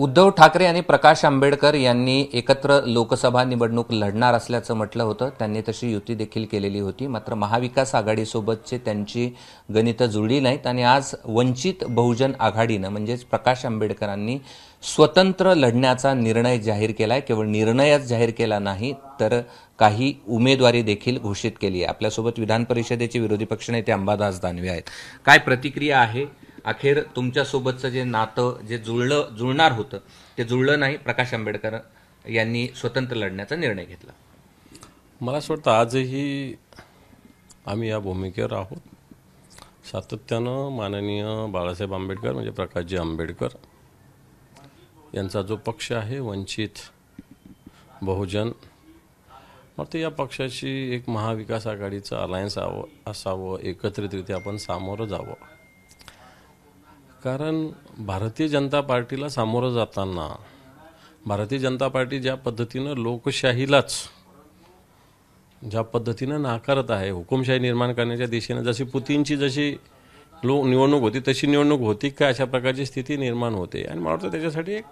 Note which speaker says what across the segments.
Speaker 1: उद्धव ठाकरे आणि प्रकाश आंबेडकर यांनी एकत्र लोकसभा निवडणूक लढणार असल्याचं म्हटलं होतं. त्यांनी तशी युती देखील केलेली होती. मात्र महाविकास आघाडीसोबतचे त्यांची गणितं जुळली नाहीत आणि आज वंचित बहुजन आघाडीनं म्हणजेच प्रकाश आंबेडकरांनी स्वतंत्र लढण्याचा निर्णय जाहीर केला आहे. केवळ निर्णयच जाहीर केला नाही तर काही उमेदवारी देखील घोषित केली आहे. आपल्यासोबत विधान परिषदेचे विरोधी पक्षनेते अंबादास दानवे आहेत. काय प्रतिक्रिया आहे? अखेर तुमच्यासोबतचं जे नातं जे जुळणार होतं ते जुळलं नाही. प्रकाश आंबेडकर यांनी स्वतंत्र लढण्याचा निर्णय घेतला.
Speaker 2: मला असं वाटतं आजही आम्ही या भूमिकेवर आहोत. सातत्यानं माननीय बाळासाहेब आंबेडकर म्हणजे प्रकाशजी आंबेडकर यांचा जो पक्ष आहे वंचित बहुजन, मग ते या पक्षाची एक महाविकास आघाडीचं अलायन्स असावं, एकत्रितरित्या आपण सामोरं जावं. कारण भारतीय जनता पार्टीला सामोरं जाताना भारतीय जनता पार्टी ज्या पद्धतीनं लोकशाहीलाच ज्या पद्धतीनं नाकारत आहे, हुकुमशाही निर्माण करण्याच्या दिशेनं जशी पुतीनची जशी निवडणूक होती तशी निवडणूक होती का, अशा प्रकारची स्थिती निर्माण होते. आणि मला वाटतं त्याच्यासाठी एक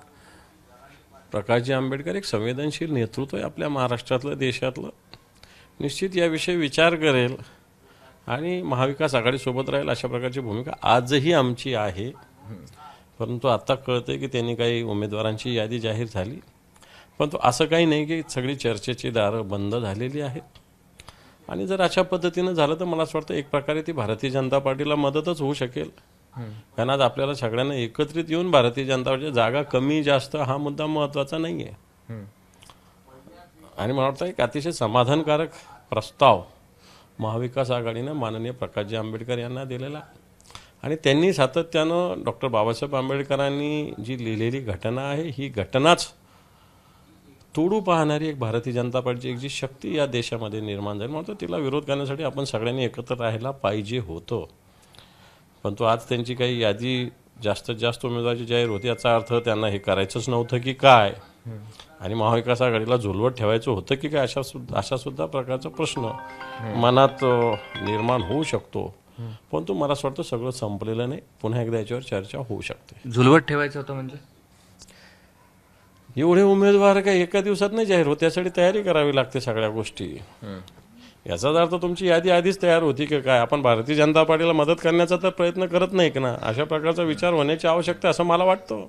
Speaker 2: प्रकाशजी आंबेडकर एक संवेदनशील नेतृत्व आहे आपल्या महाराष्ट्रातलं, देशातलं. निश्चित याविषयी विचार करेल आणि महाविकास आघाडीसोबत राहील अशा प्रकारची भूमिका आजही आमची आहे. परंतु आता कळतंय की त्यांनी काही उमेदवारांची यादी जाहीर झाली, परंतु असं काही नाही की सगळी चर्चेची दारं बंद झालेली आहेत. आणि जर अशा पद्धतीनं झालं तर मला असं वाटतं एक प्रकारे ती भारतीय जनता पार्टीला मदतच होऊ शकेल. कारण आज आपल्याला सगळ्यांना एकत्रित येऊन भारतीय जनता पार्टीची जागा कमी जास्त हा मुद्दा महत्त्वाचा नाही आहे. आणि मला वाटतं एक अतिशय समाधानकारक प्रस्ताव महाविकास आघाडीनं माननीय प्रकाशजी आंबेडकर यांना दिलेला. आणि त्यांनी सातत्यानं डॉक्टर बाबासाहेब आंबेडकरांनी जी लिहिलेली घटना आहे ही घटनाच तोडू पाहणारी एक भारतीय जनता पार्टीची एक जी शक्ती या देशामध्ये निर्माण झाली, म्हणतो तिला विरोध करण्यासाठी आपण सगळ्यांनी एकत्र राहायला पाहिजे होतं. परंतु आज त्यांची काही यादी जास्तीत जास्त उमेदवाराची जाहीर होती, याचा अर्थ त्यांना हे करायचंच नव्हतं की काय, आणि महाविकास आघाडीला झुलवत ठेवायचं होतं की काय, अशा सुद्धा प्रकारचा प्रश्न मनात निर्माण होऊ शकतो. परंतु मला असं वाटतं सगळं संपलेलं नाही, पुन्हा एकदा याच्यावर चर्चा होऊ शकते.
Speaker 1: झुलवत ठेवायचं होतं म्हणजे
Speaker 2: एवढे उमेदवार काय एका दिवसात नाही जाहीर होत, त्यासाठी तयारी करावी लागते सगळ्या गोष्टी. याचाच अर्थ तुमची यादी आधीच तयार होती की काय, आपण भारतीय जनता पार्टीला मदत करण्याचा तर प्रयत्न करत नाही की ना, अशा प्रकारचा विचार होण्याची आवश्यकता असं मला वाटतं.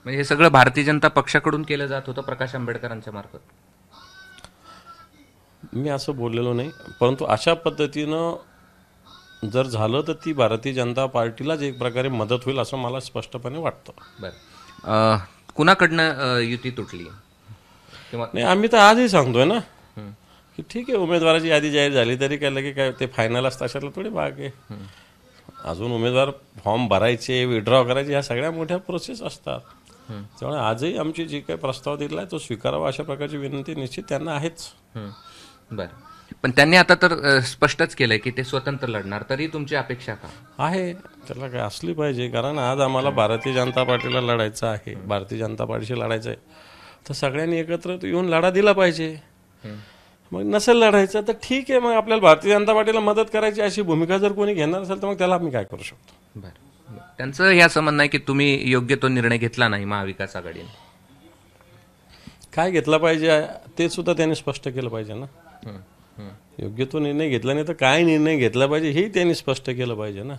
Speaker 1: म्हणजे हे सगळं भारतीय जनता पक्षाकडून केलं जात होतं प्रकाश आंबेडकरांच्या मार्फत.
Speaker 2: मी असं बोललेलो नाही, परंतु अशा पद्धतीनं जर झालं तर ती भारतीय जनता पार्टीलाच एक प्रकारे मदत होईल असं मला स्पष्टपणे वाटतं.
Speaker 1: बरं, कुणाकडनं युती तुटली किंवा
Speaker 2: नाही, आम्ही तर आजही सांगतोय ना की ठीक आहे, उमेदवाराची यादी जाहीर झाली तरी काय लगे काय ते फायनल असतं अशातला थोडी भाग आहे. अजून उमेदवार फॉर्म भरायचे, विड्रॉ करायचे, ह्या सगळ्या मोठ्या प्रोसेस असतात. त्यामुळे आजही आमची जी काही प्रस्ताव दिला आहे तो स्वीकारावा अशा प्रकारची विनंती निश्चित त्यांना आहेच.
Speaker 1: बरं, पण त्यांनी आता तर स्पष्टच केलंय की ते स्वतंत्र लढणार, तरी तुमची अपेक्षा का
Speaker 2: आहे? त्याला काय असली पाहिजे, कारण आज आम्हाला भारतीय जनता पार्टीला लढायचं आहे, भारतीय जनता पार्टीशी लढायचं आहे, तर सगळ्यांनी एकत्र येऊन लढा दिला पाहिजे. मग नसेल लढायचं तर ठीक आहे, मग आपल्याला भारतीय जनता पार्टीला मदत करायची अशी भूमिका जर कोणी घेणार असेल तर मग त्याला आम्ही काय करू शकतो.
Speaker 1: बरं, त्यांचं हे असं म्हणणं आहे की तुम्ही योग्य तो निर्णय घेतला नाही महाविकास आघाडीने.
Speaker 2: काय घेतला पाहिजे ते सुद्धा त्यांनी स्पष्ट केलं पाहिजे ना. योग्य तो निर्णय घेतला नाही तर काय निर्णय घेतला पाहिजे हेही त्यांनी स्पष्ट केलं पाहिजे ना.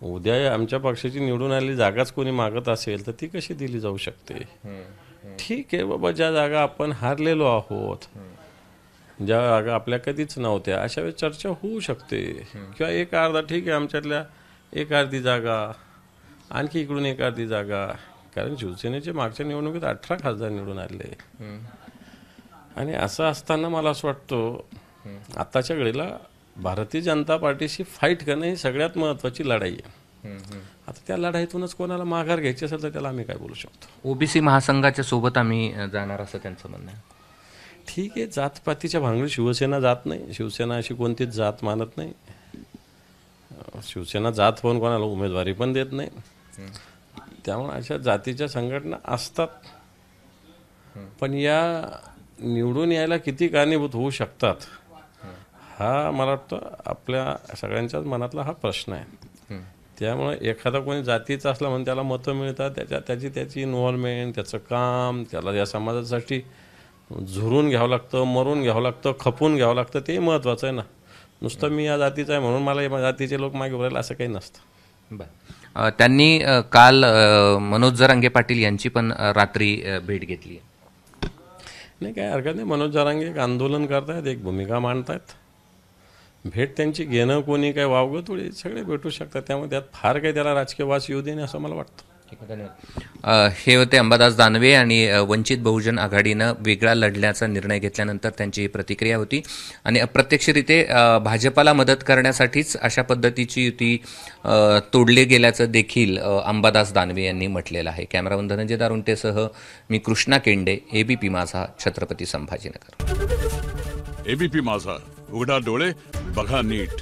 Speaker 2: उद्या आमच्या पक्षाची निवडून आलेली जागाच कोणी मागत असेल तर ती कशी दिली जाऊ शकते. ठीक आहे बाबा, ज्या जागा आपण हारलेलो आहोत, ज्या जागा आपल्या कधीच नव्हत्या, अशा वेळेस चर्चा होऊ शकते. किंवा एक अर्धा ठीक आहे, आमच्यातल्या एक अर्धी जागा, आणखी इकडून एक अर्धी जागा, कारण शिवसेनेचे मागच्या निवडणुकीत 18 खासदार निवडून आले. आणि असं असताना मला असं वाटतं आत्ताच्या घडीला भारतीय जनता पार्टीशी फाईट करणं ही सगळ्यात महत्त्वाची लढाई आहे. आता त्या लढाईतूनच कोणाला माघार घ्यायची असेल तर त्याला आम्ही काय बोलू शकतो.
Speaker 1: ओबीसी महासंघाच्या सोबत आम्ही जाणार असं त्यांचं म्हणणं आहे.
Speaker 2: ठीक आहे, जातपातीच्या भांगडी शिवसेना जात नाही, शिवसेना अशी कोणतीच जात मानत नाही. शिवसेना जात होऊन कोणाला उमेदवारी पण देत नाही. त्यामुळे अशा जातीच्या संघटना असतात, पण या निवडून यायला किती कारणीभूत होऊ शकतात हा मला वाटतं आपल्या सगळ्यांच्याच मनातला हा प्रश्न आहे. त्यामुळे एखादा कोणी जातीचा असला म्हणून त्याला मतं मिळतात, त्याची इन्व्हॉल्वमेंट, त्याचं काम, त्याला या समाजासाठी झुरून घ्यावं लागतं, मरून घ्यावं लागतं, खपून घ्यावं लागतं, ते महत्त्वाचं आहे ना. नुसतं मी या जातीचा आहे म्हणून मला या जातीचे लोक मागे उभं राहिले असं काही नसतं.
Speaker 1: त्यांनी काल मनोज जरांगे पाटील यांची पण रात्री भेट घेतली.
Speaker 2: नाही, काय हरकत नाही. मनोज जरांगे एक आंदोलन करतायत, एक भूमिका मांडतायत. भेट त्यांची घेणं, कोणी काय वावगं थोडी सगळे भेटू शकतात. त्यामुळे त्यात फार काही त्याला राजकीय वास येऊ दे नाही असं मला वाटतं.
Speaker 1: ठीक आहे, धन्यवाद. हे होते अंबादास दानवे आणि वंचित बहुजन आघाडीनं वेगळा लढण्याचा निर्णय घेतल्यानंतर त्यांची ही प्रतिक्रिया होती. आणि अप्रत्यक्षरित्या भाजपाला मदत करण्यासाठीच अशा पद्धतीची युती तोडली गेल्याचं देखील अंबादास दानवे यांनी म्हटलेलं आहे. कॅमेरामन धनंजय दारुंटेसह मी कृष्णा केंडे, एबीपी माझा, छत्रपती संभाजीनगर.
Speaker 3: एबीपी माझा, उघडा डोळे बघा नीट.